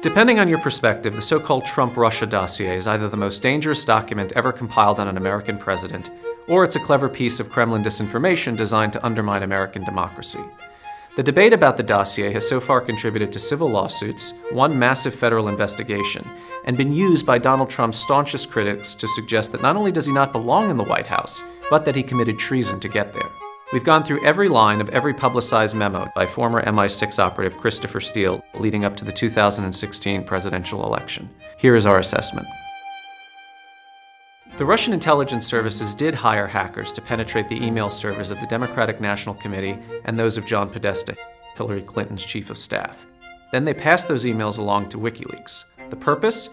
Depending on your perspective, the so-called Trump-Russia dossier is either the most dangerous document ever compiled on an American president, or it's a clever piece of Kremlin disinformation designed to undermine American democracy. The debate about the dossier has so far contributed to civil lawsuits, one massive federal investigation, and been used by Donald Trump's staunchest critics to suggest that not only does he not belong in the White House, but that he committed treason to get there. We've gone through every line of every publicized memo by former MI6 operative Christopher Steele leading up to the 2016 presidential election. Here is our assessment. The Russian intelligence services did hire hackers to penetrate the email servers of the Democratic National Committee and those of John Podesta, Hillary Clinton's chief of staff. Then they passed those emails along to WikiLeaks. The purpose?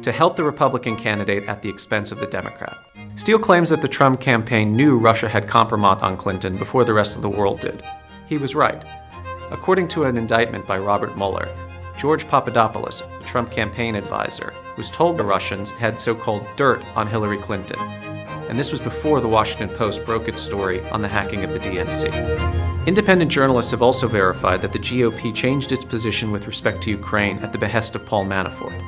To help the Republican candidate at the expense of the Democrat. Steele claims that the Trump campaign knew Russia had kompromat on Clinton before the rest of the world did. He was right. According to an indictment by Robert Mueller, George Papadopoulos, the Trump campaign advisor, was told the Russians had so-called dirt on Hillary Clinton. And this was before the Washington Post broke its story on the hacking of the DNC. Independent journalists have also verified that the GOP changed its position with respect to Ukraine at the behest of Paul Manafort.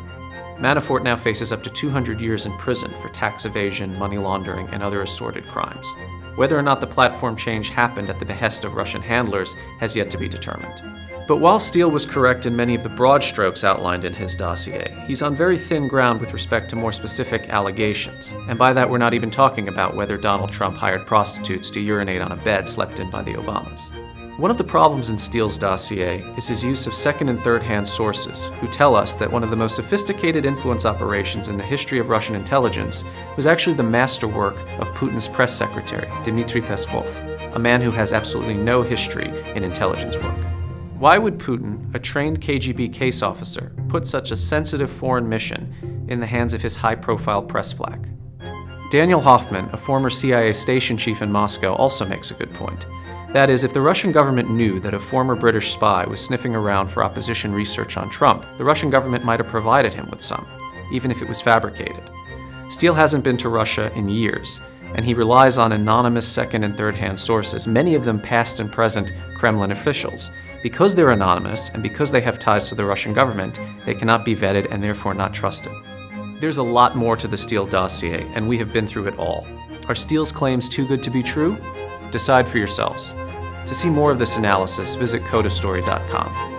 Manafort now faces up to 200 years in prison for tax evasion, money laundering, and other assorted crimes. Whether or not the platform change happened at the behest of Russian handlers has yet to be determined. But while Steele was correct in many of the broad strokes outlined in his dossier, he's on very thin ground with respect to more specific allegations. And by that, we're not even talking about whether Donald Trump hired prostitutes to urinate on a bed slept in by the Obamas. One of the problems in Steele's dossier is his use of second and third-hand sources, who tell us that one of the most sophisticated influence operations in the history of Russian intelligence was actually the masterwork of Putin's press secretary, Dmitry Peskov, a man who has absolutely no history in intelligence work. Why would Putin, a trained KGB case officer, put such a sensitive foreign mission in the hands of his high-profile press flack? Daniel Hoffman, a former CIA station chief in Moscow, also makes a good point. That is, if the Russian government knew that a former British spy was sniffing around for opposition research on Trump, the Russian government might have provided him with some, even if it was fabricated. Steele hasn't been to Russia in years, and he relies on anonymous second and third-hand sources, many of them past and present Kremlin officials. Because they're anonymous, and because they have ties to the Russian government, they cannot be vetted and therefore not trusted. There's a lot more to the Steele dossier, and we have been through it all. Are Steele's claims too good to be true? Decide for yourselves. To see more of this analysis, visit codastory.com.